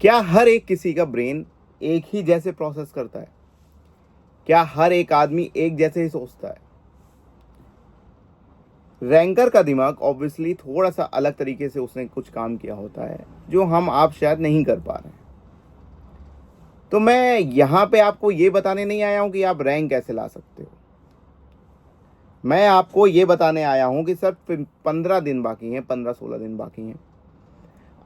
क्या हर एक किसी का ब्रेन एक ही जैसे प्रोसेस करता है? क्या हर एक आदमी एक जैसे ही सोचता है? रैंकर का दिमाग ऑब्वियसली थोड़ा सा अलग तरीके से उसने कुछ काम किया होता है जो हम आप शायद नहीं कर पा रहे हैं। तो मैं यहां पे आपको ये बताने नहीं आया हूं कि आप रैंक कैसे ला सकते हो। मैं आपको ये बताने आया हूं कि सिर्फ 15 दिन बाकी हैं, 15-16 दिन बाकी हैं।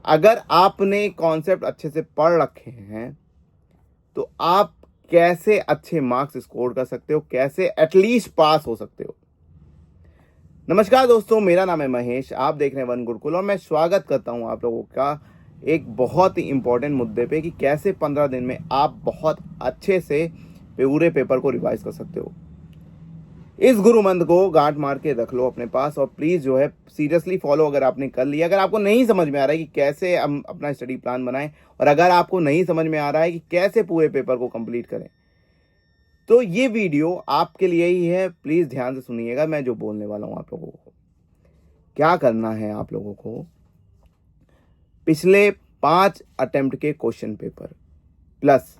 अगर आपने कॉन्सेप्ट अच्छे से पढ़ रखे हैं तो आप कैसे अच्छे मार्क्स स्कोर कर सकते हो, कैसे एटलीस्ट पास हो सकते हो। नमस्कार दोस्तों, मेरा नाम है महेश, आप देख रहे हैं वन गुरुकुल और मैं स्वागत करता हूं आप लोगों का एक बहुत ही इंपॉर्टेंट मुद्दे पे कि कैसे 15 दिन में आप बहुत अच्छे से पूरे पेपर को रिवाइज कर सकते हो। इस गुरु मंत्र को गांठ मार के रख लो अपने पास और प्लीज जो है सीरियसली फॉलो अगर आपने कर लिया। अगर आपको नहीं समझ में आ रहा है कि कैसे हम अपना स्टडी प्लान बनाएं और अगर आपको नहीं समझ में आ रहा है कि कैसे पूरे पेपर को कंप्लीट करें, तो ये वीडियो आपके लिए ही है। प्लीज ध्यान से सुनिएगा मैं जो बोलने वाला हूं आप लोगों को। क्या करना है आप लोगों को, पिछले 5 अटेम्प्ट के क्वेश्चन पेपर प्लस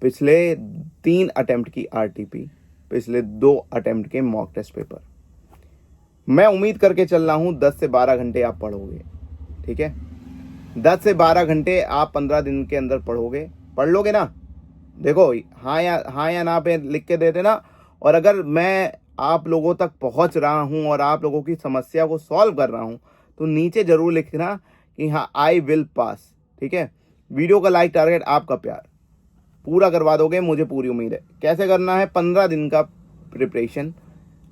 पिछले 3 अटेम्प्ट की आरटीपी, पिछले 2 अटेम्प्ट के मॉक टेस्ट पेपर, मैं उम्मीद करके चल रहा हूं 10 से 12 घंटे आप पढ़ोगे। ठीक है, 10 से 12 घंटे आप 15 दिन के अंदर पढ़ लोगे ना। देखो हाँ या ना पे लिख के देते ना। और अगर मैं आप लोगों तक पहुंच रहा हूं और आप लोगों की समस्या को सॉल्व कर रहा हूं तो नीचे जरूर लिखना कि हाँ आई विल पास। ठीक है, वीडियो का लाइक टारगेट आपका प्यार पूरा करवा दोगे, मुझे पूरी उम्मीद है। कैसे करना है 15 दिन का प्रिपरेशन,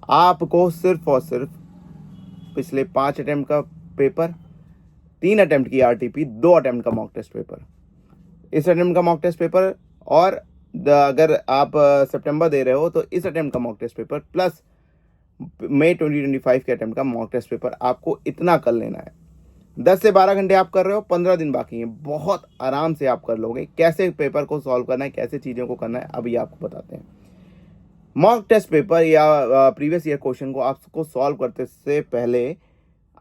आपको सिर्फ और सिर्फ पिछले 5 अटेम्प्ट का पेपर, 3 अटेम्प्ट की आरटीपी, 2 अटेम्प्ट का मॉक टेस्ट पेपर, इस अटेम्प्ट का मॉक टेस्ट पेपर और अगर आप सितंबर दे रहे हो तो इस अटेम्प्ट का मॉक टेस्ट पेपर प्लस मई 2025 के अटेम्प्ट का मॉक टेस्ट पेपर, आपको इतना कर लेना है। 10 से 12 घंटे आप कर रहे हो, 15 दिन बाकी हैं, बहुत आराम से आप कर लोगे। कैसे पेपर को सॉल्व करना है, कैसे चीज़ों को करना है, अभी आपको बताते हैं। मॉक टेस्ट पेपर या प्रीवियस ईयर क्वेश्चन को आपको सॉल्व करते से पहले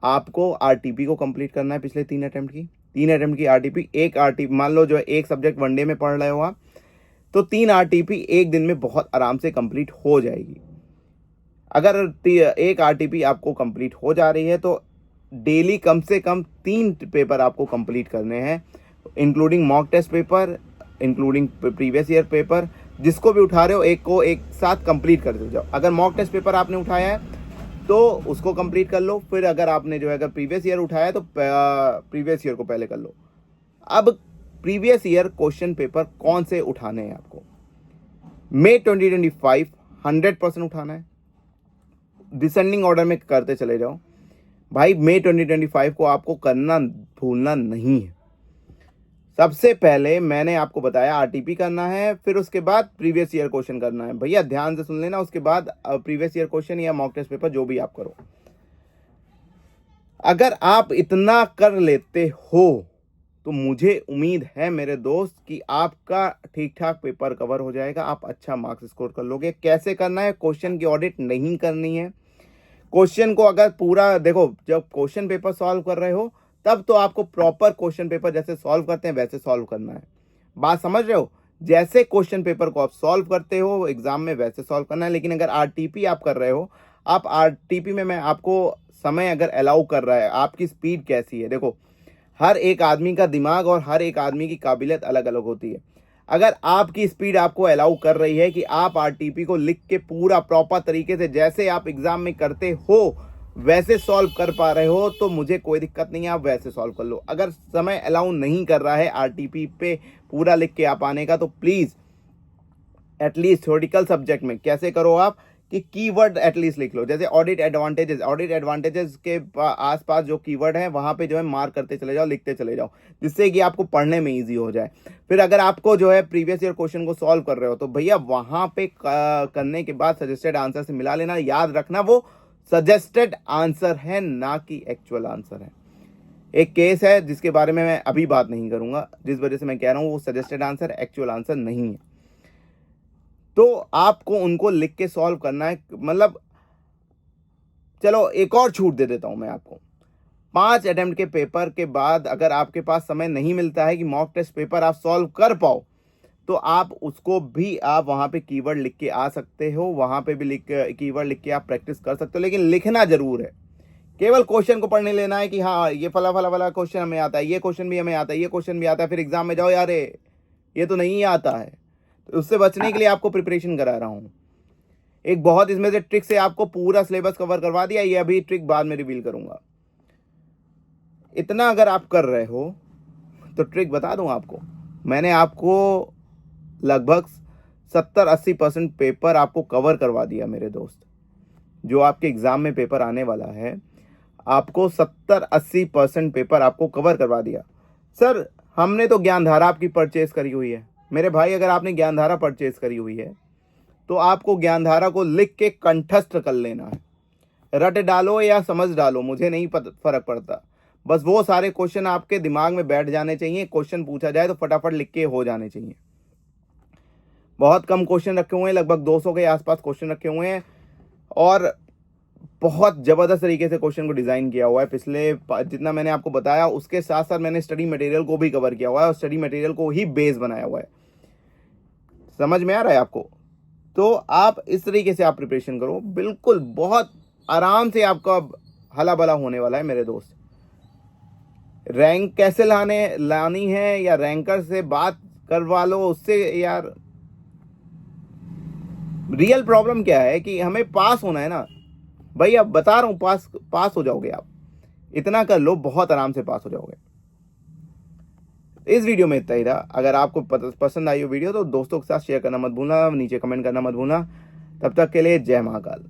आपको आरटीपी को कंप्लीट करना है। पिछले 3 अटेम्प्ट की आरटीपी, एक आरटीपी मान लो जो है एक सब्जेक्ट वनडे में पढ़ रहे हो आप, तो 3 आरटीपी एक दिन में बहुत आराम से कंप्लीट हो जाएगी। अगर एक आरटीपी आपको कंप्लीट हो जा रही है तो डेली कम से कम 3 पेपर आपको कंप्लीट करने हैं, including mock test paper, including previous year paper. जिसको भी उठा रहे हो एक को एक साथ कंप्लीट करते जाओ। अगर मॉक टेस्ट पेपर आपने उठाया है तो उसको कंप्लीट कर लो। फिर अगर आपने जो है अगर प्रीवियस ईयर उठाया है तो प्रीवियस ईयर को पहले कर लो। अब प्रीवियस ईयर क्वेश्चन पेपर कौन से उठाने हैं आपको? मई 2025 100% उठाना है, डिसेंडिंग ऑर्डर में करते चले जाओ भाई। मई 2025 को आपको करना भूलना नहीं है। सबसे पहले मैंने आपको बताया आरटीपी करना है, फिर उसके बाद प्रीवियस ईयर क्वेश्चन करना है। भैया ध्यान से सुन लेना, उसके बाद प्रीवियस ईयर क्वेश्चन या मॉक टेस्ट पेपर जो भी आप करो। अगर आप इतना कर लेते हो तो मुझे उम्मीद है मेरे दोस्त कि आपका ठीक ठाक पेपर कवर हो जाएगा, आप अच्छा मार्क्स स्कोर कर लोगे। कैसे करना है? क्वेश्चन की ऑडिट नहीं करनी है। क्वेश्चन को अगर पूरा देखो, जब क्वेश्चन पेपर सॉल्व कर रहे हो तब तो आपको प्रॉपर क्वेश्चन पेपर जैसे सॉल्व करते हैं वैसे सॉल्व करना है। बात समझ रहे हो? जैसे क्वेश्चन पेपर को आप सॉल्व करते हो एग्जाम में वैसे सॉल्व करना है। लेकिन अगर आरटीपी आप कर रहे हो, आप आरटीपी में मैं आपको समय अगर अलाउ कर रहा है, आपकी स्पीड कैसी है, देखो हर एक आदमी का दिमाग और हर एक आदमी की काबिलियत अलग अलग होती है। अगर आपकी स्पीड आपको अलाउ कर रही है कि आप आरटीपी को लिख के पूरा प्रॉपर तरीके से जैसे आप एग्जाम में करते हो वैसे सॉल्व कर पा रहे हो तो मुझे कोई दिक्कत नहीं है, आप वैसे सॉल्व कर लो। अगर समय अलाउ नहीं कर रहा है आरटीपी पे पूरा लिख के आप आने का, तो प्लीज एटलीस्ट थ्योरेटिकल सब्जेक्ट में कैसे करो आप कि कीवर्ड एटलीस्ट लिख लो। जैसे ऑडिट एडवांटेजेस के आसपास जो कीवर्ड है वहां पे जो है मार्क करते चले जाओ, लिखते चले जाओ, जिससे कि आपको पढ़ने में इजी हो जाए। फिर अगर आपको जो है प्रीवियस ईयर क्वेश्चन को सॉल्व कर रहे हो तो भैया वहां पे करने के बाद सजेस्टेड आंसर से मिला लेना। याद रखना वो सजेस्टेड आंसर है, ना कि एक्चुअल आंसर है। एक केस है जिसके बारे में मैं अभी बात नहीं करूंगा, जिस वजह से मैं कह रहा हूं वो सजेस्टेड आंसर एक्चुअल आंसर नहीं है। तो आपको उनको लिख के सॉल्व करना है। मतलब चलो एक और छूट दे देता हूं मैं आपको, 5 अटेम्प्ट के पेपर के बाद अगर आपके पास समय नहीं मिलता है कि मॉक टेस्ट पेपर आप सॉल्व कर पाओ, तो आप उसको भी आप वहाँ पे कीवर्ड लिख के आ सकते हो, वहाँ पे भी कीवर्ड लिख के आप प्रैक्टिस कर सकते हो, लेकिन लिखना जरूर है। केवल क्वेश्चन को पढ़ने लेना है कि हाँ ये फला फला वाला क्वेश्चन हमें आता है, ये क्वेश्चन भी हमें आता है, ये क्वेश्चन भी आता है, फिर एग्जाम में जाओ यार ये तो नहीं आता है। तो उससे बचने के लिए आपको प्रिपरेशन करा रहा हूँ। एक बहुत इसमें से ट्रिक से आपको पूरा सिलेबस कवर करवा दिया, ये अभी ट्रिक बाद में रिवील करूंगा। इतना अगर आप कर रहे हो तो ट्रिक बता दूं आपको, मैंने आपको लगभग 70-80% पेपर आपको कवर करवा दिया मेरे दोस्त। जो आपके एग्जाम में पेपर आने वाला है, आपको 70-80% पेपर आपको कवर करवा दिया। सर हमने तो ज्ञानधारा आपकी परचेज करी हुई है। मेरे भाई अगर आपने ज्ञानधारा परचेज करी हुई है तो आपको ज्ञानधारा को लिख के कंठस्थ कर लेना है। रट डालो या समझ डालो, मुझे नहीं फर्क पड़ता, बस वो सारे क्वेश्चन आपके दिमाग में बैठ जाने चाहिए। क्वेश्चन पूछा जाए तो फटाफट लिख के हो जाने चाहिए। बहुत कम क्वेश्चन रखे हुए हैं, लगभग 200 के आसपास क्वेश्चन रखे हुए हैं, और बहुत ज़बरदस्त तरीके से क्वेश्चन को डिज़ाइन किया हुआ है। पिछले जितना मैंने आपको बताया उसके साथ साथ मैंने स्टडी मटेरियल को भी कवर किया हुआ है और स्टडी मटेरियल को ही बेस बनाया हुआ है। समझ में आ रहा है आपको? तो आप इस तरीके से आप प्रिपरेशन करो, बिल्कुल बहुत आराम से आपका हला भला होने वाला है मेरे दोस्त। रैंक कैसे लानी है या रैंकर से बात करवा लो उससे, यार रियल प्रॉब्लम क्या है कि हमें पास होना है ना भाई। अब बता रहा हूं, पास हो जाओगे आप, इतना कर लो, बहुत आराम से पास हो जाओगे। इस वीडियो में इतना ही था। अगर आपको पसंद आई हो वीडियो तो दोस्तों के साथ शेयर करना मत भूलना, नीचे कमेंट करना मत भूलना। तब तक के लिए जय महाकाल।